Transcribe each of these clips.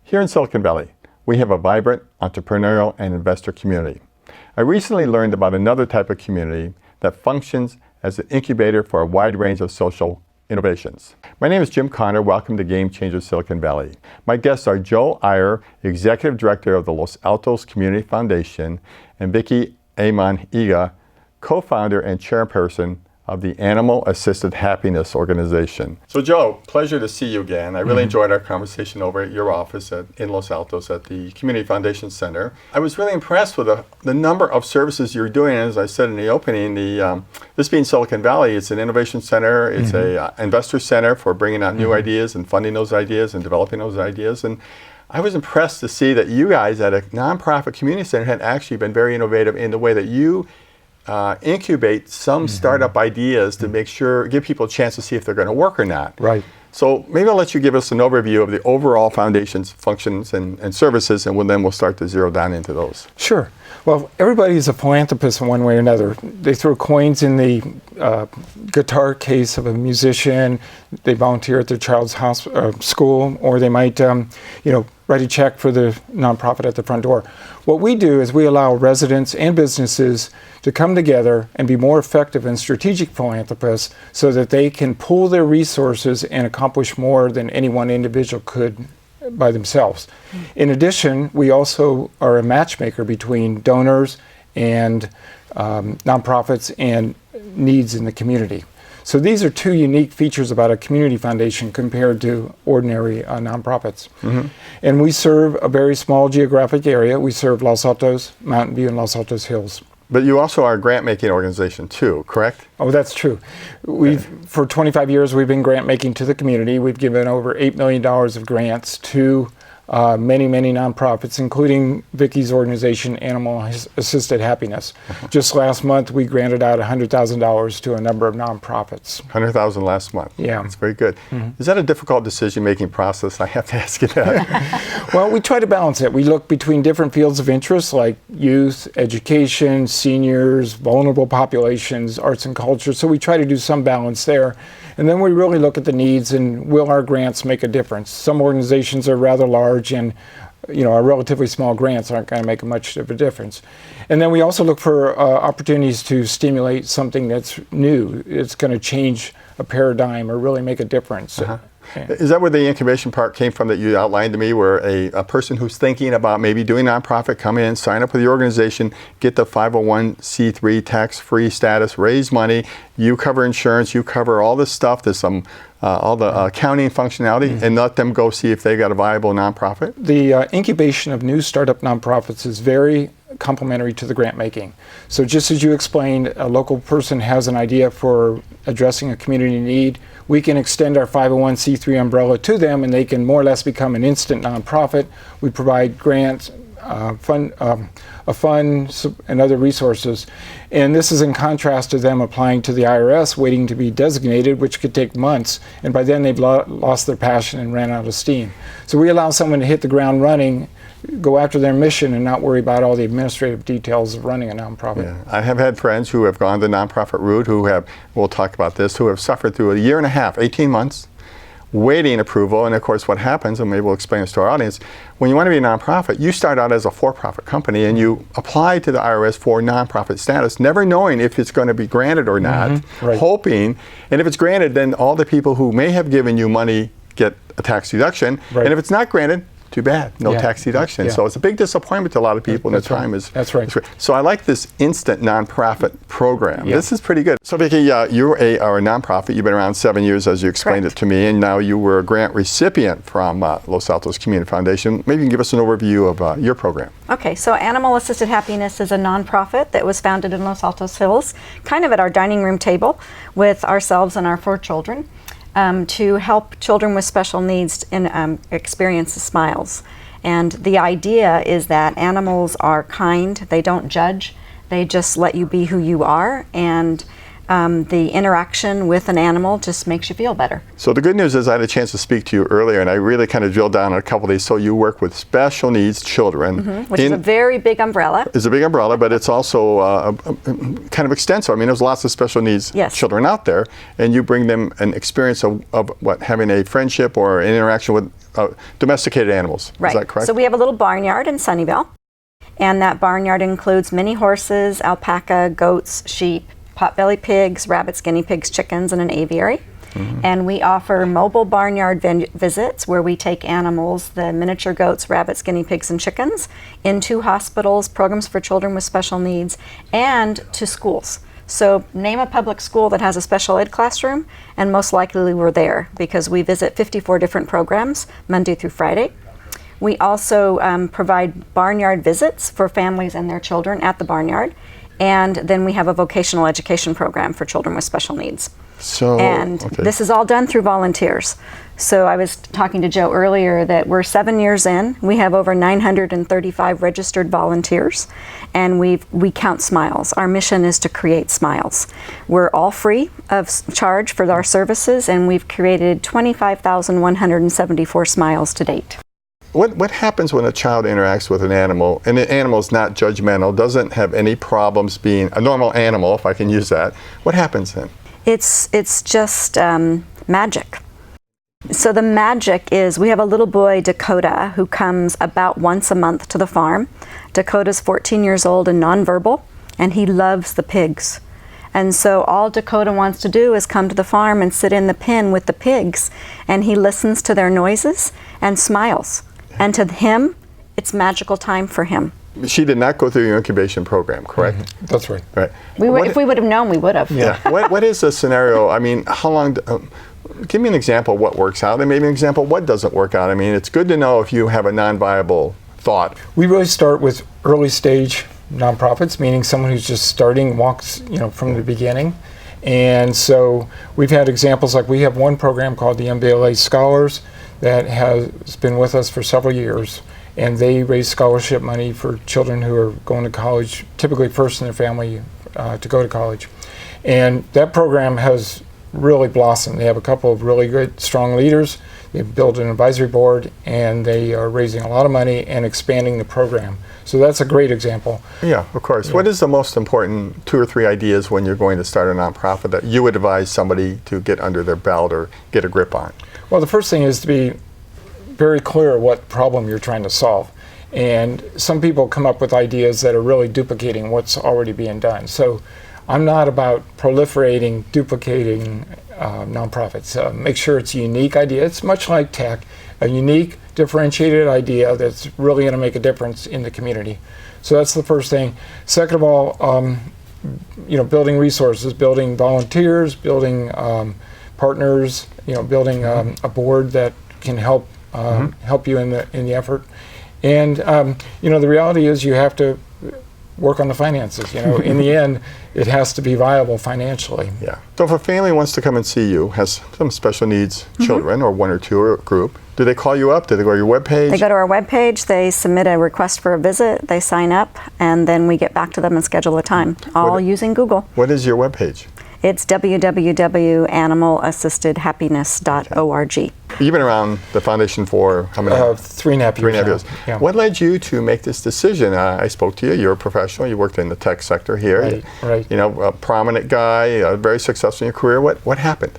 Here in Silicon Valley, we have a vibrant entrepreneurial and investor community. I recently learned about another type of community that functions as an incubator for a wide range of social innovations. My name is Jim Connor. Welcome to Game Changer Silicon Valley. My guests are Joe Eyre, Executive Director of the Los Altos Community Foundation, and Vicki Amon-Higa, co-founder and chairperson of the Animal Assisted Happiness Organization. So Joe, pleasure to see you again. I really enjoyed our conversation over at your office in Los Altos at the Community Foundation Center. I was really impressed with the number of services you're doing. As I said in the opening, this being Silicon Valley, it's an innovation center, it's a investor center for bringing out new ideas and funding those ideas and developing those ideas. And I was impressed to see that you guys at a nonprofit community center had actually been very innovative in the way that you incubate some startup ideas to make sure, give people a chance to see if they're going to work or not. Right. So maybe I'll let you give us an overview of the overall foundation's functions and services, and then we'll start to zero down into those. Sure. Well, everybody's a philanthropist in one way or another. They throw coins in the guitar case of a musician, they volunteer at their child's school, or they might write a check for the nonprofit at the front door. What we do is we allow residents and businesses to come together and be more effective and strategic philanthropists so that they can pool their resources and accomplish more than any one individual could by themselves. In addition, we also are a matchmaker between donors and nonprofits and needs in the community. So these are two unique features about a community foundation compared to ordinary nonprofits. And we serve a very small geographic area. We serve Los Altos, Mountain View, and Los Altos Hills. But you also are a grant-making organization too, correct? Oh, that's true. For 25 years, we've been grant-making to the community. We've given over $8 million of grants to many nonprofits, including Vicki's organization, Animal Assisted Happiness. Just last month, we granted out $100,000 to a number of nonprofits. $100,000 last month. Yeah. That's very good. Is that a difficult decision-making process? I have to ask you that. Well, we try to balance it. We look between different fields of interest like youth, education, seniors, vulnerable populations, arts and culture. So we try to do some balance there. And then we really look at the needs and will our grants make a difference? Some organizations are rather large and our relatively small grants aren't going to make much of a difference. And then we also look for opportunities to stimulate something that's new. It's going to change a paradigm or really make a difference. Is that where the incubation part came from that you outlined to me, where a person who's thinking about maybe doing nonprofit come in, sign up with the organization, get the 501c3 tax-free status, raise money, you cover insurance, you cover all this stuff, there's some all the accounting functionality, and let them go see if they got a viable nonprofit? The incubation of new startup nonprofits is very complementary to the grant making. So just as you explained, a local person has an idea for addressing a community need, we can extend our 501c3 umbrella to them and they can more or less become an instant nonprofit. We provide grants, funds, and other resources. And this is in contrast to them applying to the IRS, waiting to be designated, which could take months. And by then they've lost their passion and ran out of steam. So we allow someone to hit the ground running, go after their mission and not worry about all the administrative details of running a nonprofit. Yeah. I have had friends who have gone the nonprofit route who have, we'll talk about this, who have suffered through a year and a half, 18 months, waiting approval. And of course what happens, and maybe we'll explain this to our audience, when you want to be a nonprofit, you start out as a for-profit company and you apply to the IRS for nonprofit status, never knowing if it's going to be granted or not, hoping, and if it's granted, then all the people who may have given you money get a tax deduction, and if it's not granted, too bad, no tax deduction. So it's a big disappointment to a lot of people, and the time is. That's right. So I like this instant nonprofit program. This is pretty good. So Vicki, you're a nonprofit. You've been around 7 years, as you explained it to me, and now you were a grant recipient from Los Altos Community Foundation. Maybe you can give us an overview of your program. Okay, so Animal Assisted Happiness is a nonprofit that was founded in Los Altos Hills, kind of at our dining room table with ourselves and our 4 children. To help children with special needs experience smiles. And the idea is that animals are kind, they don't judge, they just let you be who you are, and The interaction with an animal just makes you feel better. So the good news is I had a chance to speak to you earlier, and I really kind of drilled down on a couple of these. So you work with special needs children. Which is a very big umbrella. It's a big umbrella, but it's also kind of extensive. I mean, there's lots of special needs children out there, and you bring them an experience of what, having a friendship or an interaction with domesticated animals. Right. Is that correct? So we have a little barnyard in Sunnyvale, and that barnyard includes many horses, alpaca, goats, sheep, potbelly pigs, rabbits, guinea pigs, chickens, and an aviary. And we offer mobile barnyard visits where we take animals, the miniature goats, rabbits, guinea pigs, and chickens, into hospitals, programs for children with special needs, and to schools. So name a public school that has a special ed classroom, and most likely we're there because we visit 54 different programs Monday through Friday. We also provide barnyard visits for families and their children at the barnyard. And then we have a vocational education program for children with special needs. And this is all done through volunteers. So I was talking to Joe earlier that we're 7 years in. We have over 935 registered volunteers, and we count smiles. Our mission is to create smiles. We're all free of charge for our services, and we've created 25,174 smiles to date. What happens when a child interacts with an animal, and the animal is not judgmental, doesn't have any problems being a normal animal, if I can use that? What happens then? It's just magic. So the magic is we have a little boy, Dakota, who comes about once a month to the farm. Dakota's 14 years old and nonverbal, and he loves the pigs. And so all Dakota wants to do is come to the farm and sit in the pen with the pigs, and he listens to their noises and smiles. And to him, it's magical time for him. She did not go through your incubation program, correct? That's right. Right. If we would have known, we would have. Yeah. What is the scenario? I mean, how long? Give me an example of what works out, and maybe an example of what doesn't work out. I mean, it's good to know if you have a non-viable thought. We really start with early stage nonprofits, meaning someone who's just starting, walks, from the beginning. And so we've had examples like we have one program called the MBLA Scholars that has been with us for several years, and they raise scholarship money for children who are going to college, typically first in their family to go to college. And that program has really blossomed. They have a couple of really good, strong leaders. They've built an advisory board, and they are raising a lot of money and expanding the program. So that's a great example. Yeah, of course. Yeah. What is the most important 2 or 3 ideas when you're going to start a nonprofit that you would advise somebody to get under their belt or get a grip on? Well, the first thing is to be very clear what problem you're trying to solve. And some people come up with ideas that are really duplicating what's already being done. So I'm not about proliferating, duplicating nonprofits. Make sure it's a unique idea. It's much like tech, a unique, differentiated idea that's really going to make a difference in the community. So that's the first thing. Second of all, building resources, building volunteers, building partners, building a board that can help you in the effort. And the reality is you have to work on the finances. In the end, it has to be viable financially. Yeah. So if a family wants to come and see you, has some special needs children, or 1 or 2 or a group, do they call you up? Do they go to your webpage? They go to our webpage, they submit a request for a visit, they sign up, and then we get back to them and schedule a time, all using Google. What is your webpage? It's www.animalassistedhappiness.org. You've been around the foundation for how many? 3.5 years. Yeah. What led you to make this decision? I spoke to you. You're a professional. You worked in the tech sector here. Right. A prominent guy, very successful in your career. What happened?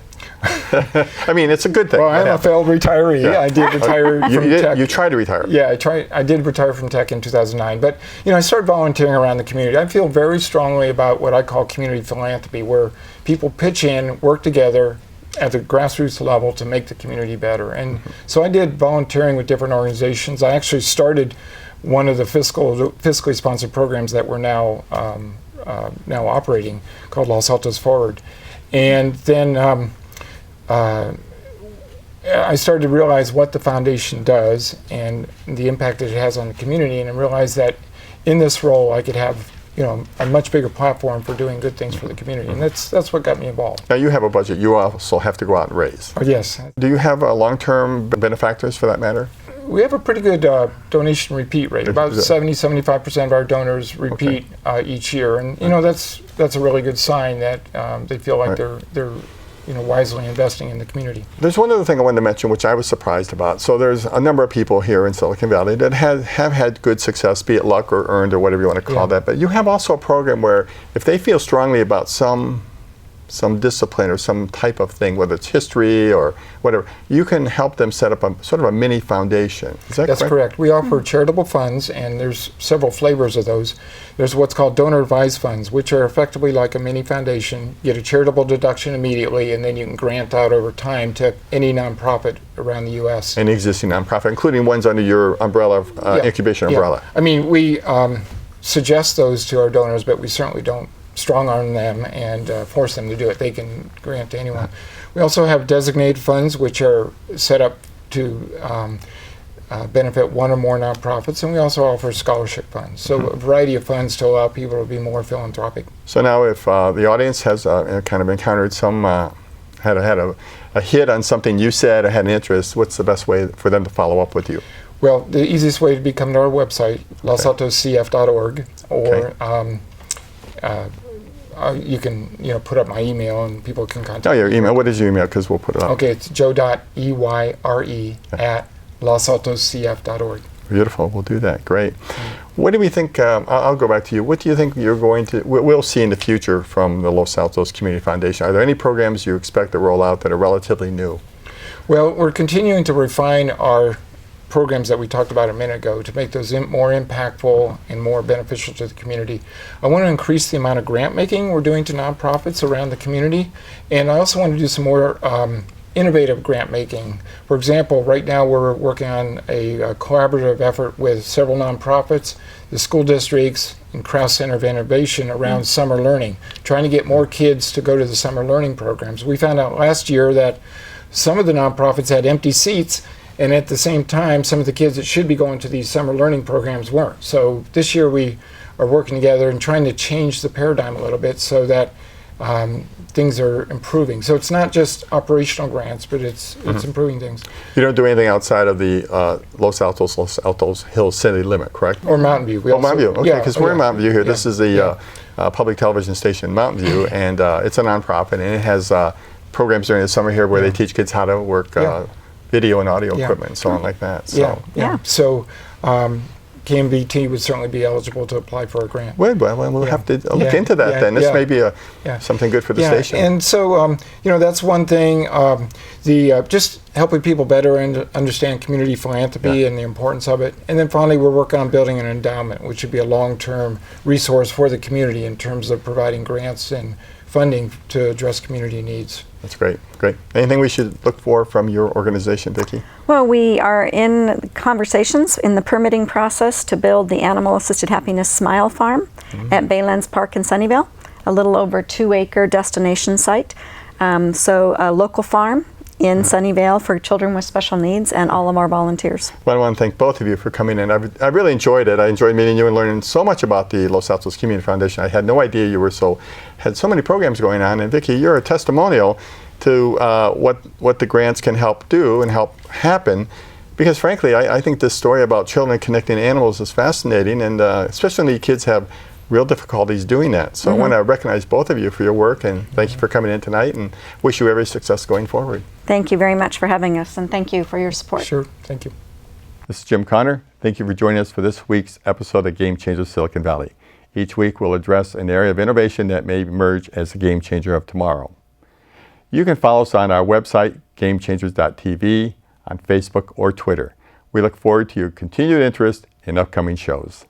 I mean, it's a good thing. Well, I'm a failed retiree. Yeah. I did retire from tech. You tried to retire. Yeah, I did retire from tech in 2009. But I started volunteering around the community. I feel very strongly about what I call community philanthropy, where people pitch in, work together at the grassroots level to make the community better. And so I did volunteering with different organizations. I actually started one of the fiscally sponsored programs that we're now operating, called Los Altos Forward. And then I started to realize what the foundation does and the impact that it has on the community, and I realized that in this role I could have a much bigger platform for doing good things for the community, and that's what got me involved. Now you have a budget you also have to go out and raise. Oh, yes. Do you have long-term benefactors for that matter? we have a pretty good donation repeat rate. About 70-75% of our donors repeat each year, and that's a really good sign that they feel like they're wisely investing in the community. There's one other thing I wanted to mention, which I was surprised about. So there's a number of people here in Silicon Valley that have had good success, be it luck or earned or whatever you want to call that. But you have also a program where if they feel strongly about some discipline or some type of thing, whether it's history or whatever, you can help them set up a sort of a mini foundation. Is that correct? That's correct. We offer charitable funds, and there's several flavors of those. There's what's called donor advised funds, which are effectively like a mini foundation. You get a charitable deduction immediately, and then you can grant out over time to any nonprofit around the U.S. Any existing nonprofit, including ones under your umbrella, incubation umbrella. I mean, we suggest those to our donors, but we certainly don't strong arm them and force them to do it. They can grant to anyone. We also have designated funds, which are set up to benefit one or more nonprofits, and we also offer scholarship funds. So a variety of funds to allow people to be more philanthropic. So now if the audience has kind of encountered some, had a hit on something you said or had an interest, what's the best way for them to follow up with you? Well, the easiest way would be come to our website, losaltoscf.org, or you can put up my email and people can contact me. Oh, your email. What is your email? Because we'll put it up. Okay, it's joe.eyre@losaltoscf.org. Beautiful. We'll do that. Great. What do we think? I'll go back to you. What do you think we'll see in the future from the Los Altos Community Foundation? Are there any programs you expect to roll out that are relatively new? Well, we're continuing to refine our programs that we talked about a minute ago to make those more impactful and more beneficial to the community. I want to increase the amount of grant making we're doing to nonprofits around the community, and I also want to do some more innovative grant making. For example, right now we're working on a collaborative effort with several nonprofits, the school districts, and Krause Center of Innovation around summer learning, trying to get more kids to go to the summer learning programs. We found out last year that some of the nonprofits had empty seats, and at the same time, some of the kids that should be going to these summer learning programs weren't. So this year we are working together and trying to change the paradigm a little bit so that things are improving. So it's not just operational grants, but it's improving things. You don't do anything outside of the Los Altos Hills city limit, correct? Or Mountain View. Mountain View. Okay, because we're in Mountain View here. Yeah. This is the public television station in Mountain View, and it's a nonprofit, and it has programs during the summer here where they teach kids how to work video and audio equipment and so on like that. So. So KMVT would certainly be eligible to apply for a grant. Well, we'll have to look into that then. This may be something good for the station. And so, that's one thing. Just helping people better understand community philanthropy and the importance of it. And then finally, we're working on building an endowment, which would be a long-term resource for the community in terms of providing grants and funding to address community needs. That's great. Anything we should look for from your organization, Vicki? Well, we are in conversations in the permitting process to build the Animal-Assisted Happiness Smile Farm at Baylands Park in Sunnyvale, a little over 2-acre destination site. So a local farm in Sunnyvale for children with special needs and all of our volunteers. Well, I want to thank both of you for coming in. I really enjoyed it. I enjoyed meeting you and learning so much about the Los Altos Community Foundation. I had no idea you had so many programs going on. And Vicki, you're a testimonial to what the grants can help do and help happen. Because frankly, I think this story about children connecting to animals is fascinating, and especially when the kids have real difficulties doing that. So I want to recognize both of you for your work, and thank you for coming in tonight, and wish you every success going forward. Thank you very much for having us, and thank you for your support. Sure, thank you. This is Jim Connor. Thank you for joining us for this week's episode of Game Changers Silicon Valley. Each week we'll address an area of innovation that may emerge as the game changer of tomorrow. You can follow us on our website, gamechangers.TV, on Facebook or Twitter. We look forward to your continued interest in upcoming shows.